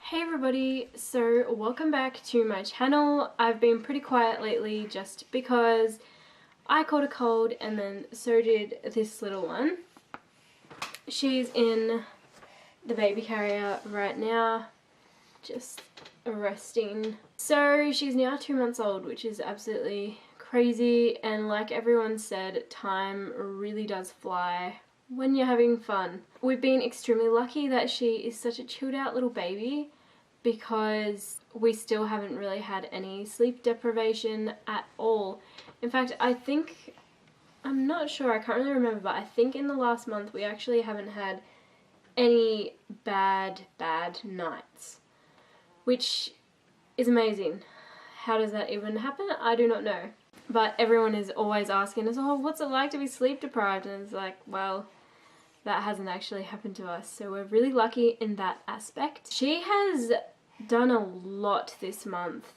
Hey everybody, so welcome back to my channel. I've been pretty quiet lately just because I caught a cold and then so did this little one. She's in the baby carrier right now, just resting. So she's now 2 months old, which is absolutely crazy, and like everyone said, time really does fly when you're having fun. We've been extremely lucky that she is such a chilled out little baby because we still haven't really had any sleep deprivation at all. In fact, I'm not sure, I can't really remember, but I think in the last month we actually haven't had any bad nights, which is amazing. How does that even happen? I do not know. But everyone is always asking us, oh, what's it like to be sleep deprived? And it's like, well, that hasn't actually happened to us, so we're really lucky in that aspect. She has done a lot this month.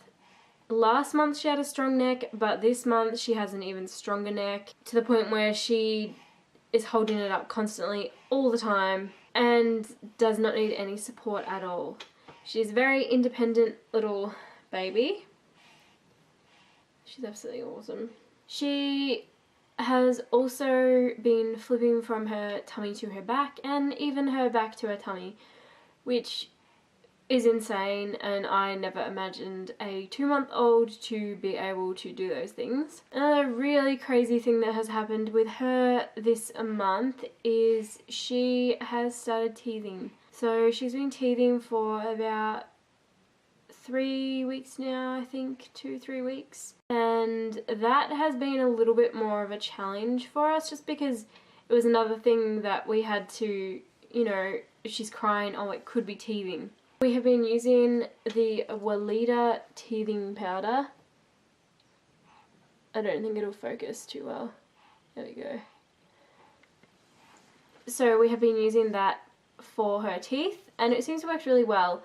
Last month she had a strong neck, but this month she has an even stronger neck, to the point where she is holding it up constantly all the time and does not need any support at all. She's a very independent little baby. She's absolutely awesome. She has also been flipping from her tummy to her back and even her back to her tummy, which is insane, and I never imagined a 2-month-old to be able to do those things. Another really crazy thing that has happened with her this month is she has started teething. So she's been teething for about 3 weeks now, I think, 2-3 weeks. And that has been a little bit more of a challenge for us, just because it was another thing that we had to, if she's crying, oh, it could be teething. We have been using the Weleda teething powder. I don't think it'll focus too well. There we go. So we have been using that for her teeth, and it seems to work really well.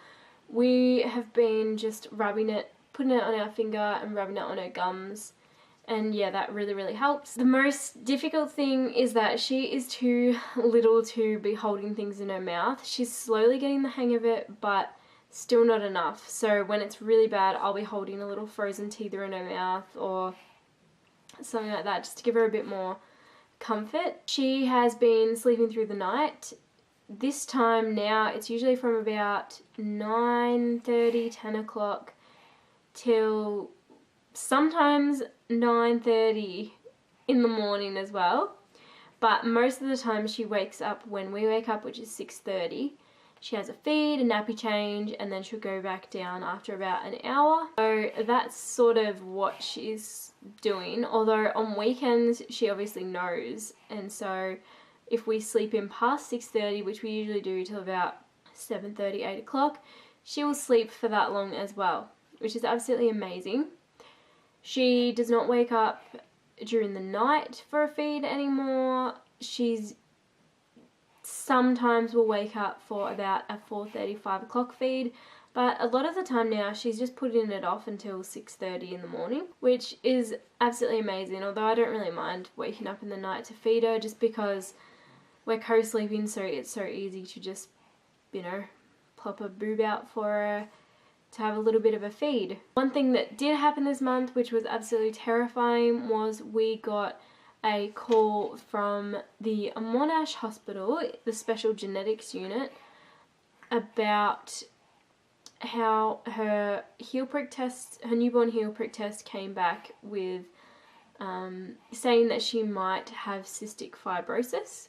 We have been just rubbing it, putting it on our finger and rubbing it on her gums, and yeah, that really helps. The most difficult thing is that she is too little to be holding things in her mouth. She's slowly getting the hang of it, but still not enough. So when it's really bad, I'll be holding a little frozen teether in her mouth or something like that, just to give her a bit more comfort. She has been sleeping through the night. This time now, it's usually from about 9:30, 10 o'clock till sometimes 9:30 in the morning as well. But most of the time she wakes up when we wake up, which is 6:30. She has a feed, a nappy change, and then she'll go back down after about an hour. So that's sort of what she's doing. Although on weekends she obviously knows, and so if we sleep in past 6:30, which we usually do till about 7:30, 8 o'clock, she will sleep for that long as well, which is absolutely amazing. She does not wake up during the night for a feed anymore. She's sometimes will wake up for about a 4:30, 5 o'clock feed, but a lot of the time now she's just putting it off until 6:30 in the morning, which is absolutely amazing. Although I don't really mind waking up in the night to feed her, just because we're co-sleeping, so it's so easy to just, plop a boob out for her to have a little bit of a feed. One thing that did happen this month, which was absolutely terrifying, was we got a call from the Monash Hospital, the special genetics unit, about how her newborn heel prick test came back with saying that she might have cystic fibrosis.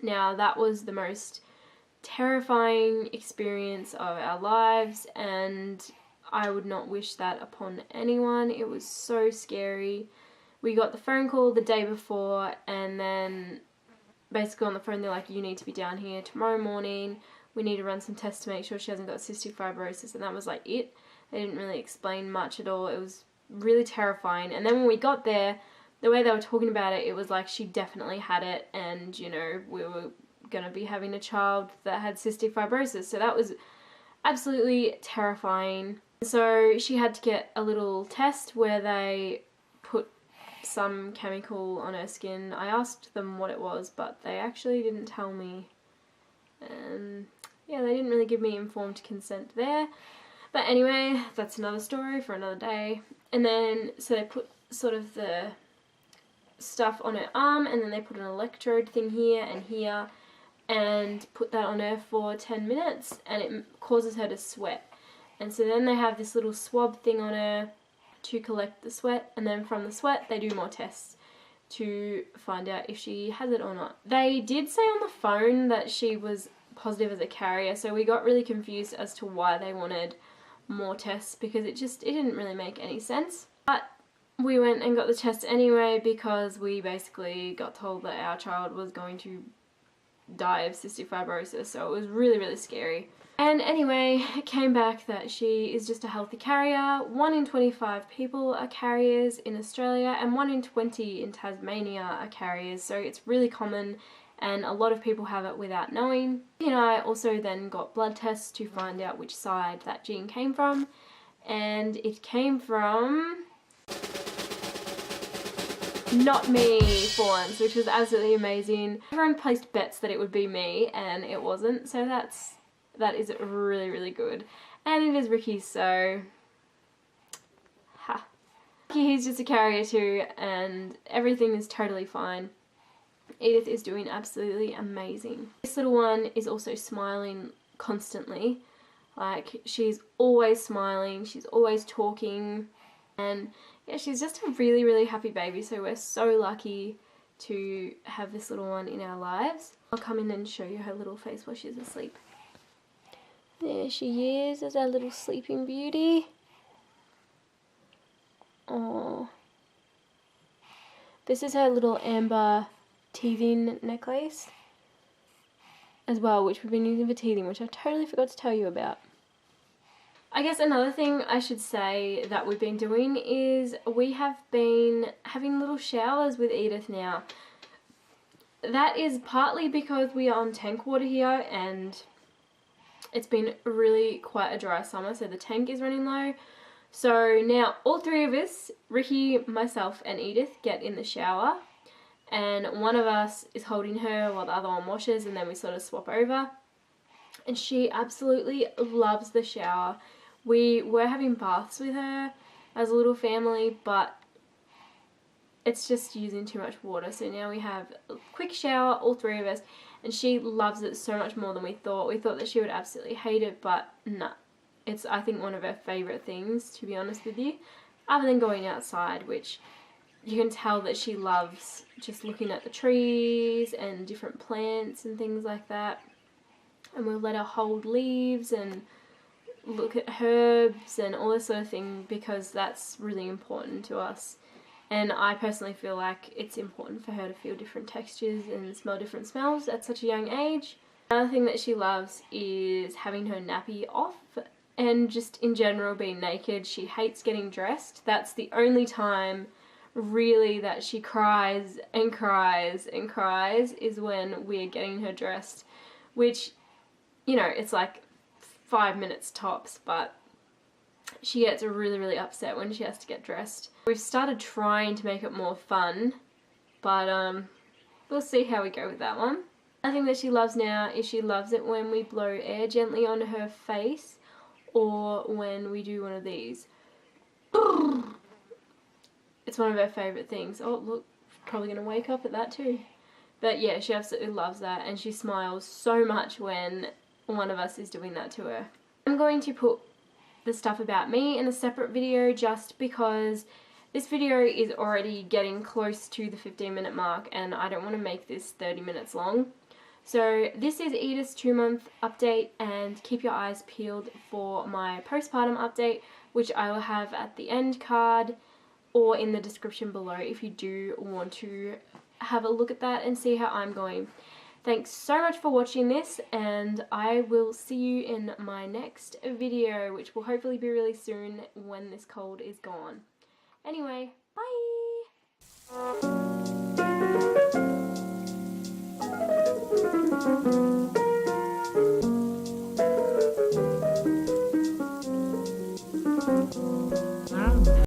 Now, that was the most terrifying experience of our lives, and I would not wish that upon anyone. It was so scary. We got the phone call the day before, and then basically on the phone they're like, you need to be down here tomorrow morning. We need to run some tests to make sure she hasn't got cystic fibrosis, and that was like it. They didn't really explain much at all. It was really terrifying. And then when we got there, the way they were talking about it, it was like she definitely had it, and we were going to be having a child that had cystic fibrosis. So that was absolutely terrifying. So she had to get a little test where they put some chemical on her skin. I asked them what it was, but they actually didn't tell me. Yeah, they didn't really really give me informed consent there. But anyway, that's another story for another day. And then, so they put sort of the stuff on her arm, and then they put an electrode thing here and here, and put that on her for 10 minutes, and it causes her to sweat. And so then they have this little swab thing on her to collect the sweat, and then from the sweat they do more tests to find out if she has it or not. They did say on the phone that she was positive as a carrier, so we got really confused as to why they wanted more tests, because it didn't really make any sense. But we went and got the test anyway, because we basically got told that our child was going to die of cystic fibrosis, so it was really, really scary. And anyway, it came back that she is just a healthy carrier. 1 in 25 people are carriers in Australia, and 1 in 20 in Tasmania are carriers, so it's really common, and a lot of people have it without knowing. And I also then got blood tests to find out which side that gene came from, and it came from not me for once, which was absolutely amazing. Everyone placed bets that it would be me, and it wasn't, so that is really, really good. And it is Ricky, so ha. He's just a carrier too, and everything is totally fine. Edith is doing absolutely amazing. This little one is also smiling constantly. Like, she's always smiling, she's always talking, and yeah, she's just a really, really happy baby, so we're so lucky to have this little one in our lives. I'll come in and show you her little face while she's asleep. There she is, as our little sleeping beauty. Oh, this is her little amber teething necklace as well, which we've been using for teething, which I totally forgot to tell you about. I guess another thing I should say that we've been doing is we have been having little showers with Edith now. That is partly because we are on tank water here, and it's been really quite a dry summer, so the tank is running low. So now all three of us, Ricky, myself and Edith, get in the shower, and one of us is holding her while the other one washes, and then we sort of swap over. And she absolutely loves the shower. We were having baths with her as a little family, but it's just using too much water. So now we have a quick shower, all three of us, and she loves it so much more than we thought. We thought that she would absolutely hate it, but nah. It's, I think, one of her favourite things, to be honest with you, other than going outside, which you can tell that she loves just looking at the trees and different plants and things like that. And we'll let her hold leaves and look at herbs and all this sort of thing, because that's really important to us. And I personally feel like it's important for her to feel different textures and smell different smells at such a young age. Another thing that she loves is having her nappy off, and just in general being naked. She hates getting dressed. That's the only time really that she cries and cries and cries, is when we're getting her dressed, which, you know, it's like 5 minutes tops, but she gets really, really upset when she has to get dressed. We've started trying to make it more fun, but we'll see how we go with that one. Another thing that she loves now is she loves it when we blow air gently on her face, or when we do one of these. It's one of her favourite things. Oh look, probably going to wake up at that too. But yeah, she absolutely loves that, and she smiles so much when one of us is doing that to her. I'm going to put the stuff about me in a separate video, just because this video is already getting close to the 15-minute mark, and I don't want to make this 30 minutes long. So this is Edith's 2-month update, and keep your eyes peeled for my postpartum update, which I will have at the end card or in the description below if you do want to have a look at that and see how I'm going. Thanks so much for watching this, and I will see you in my next video, which will hopefully be really soon when this cold is gone. Anyway,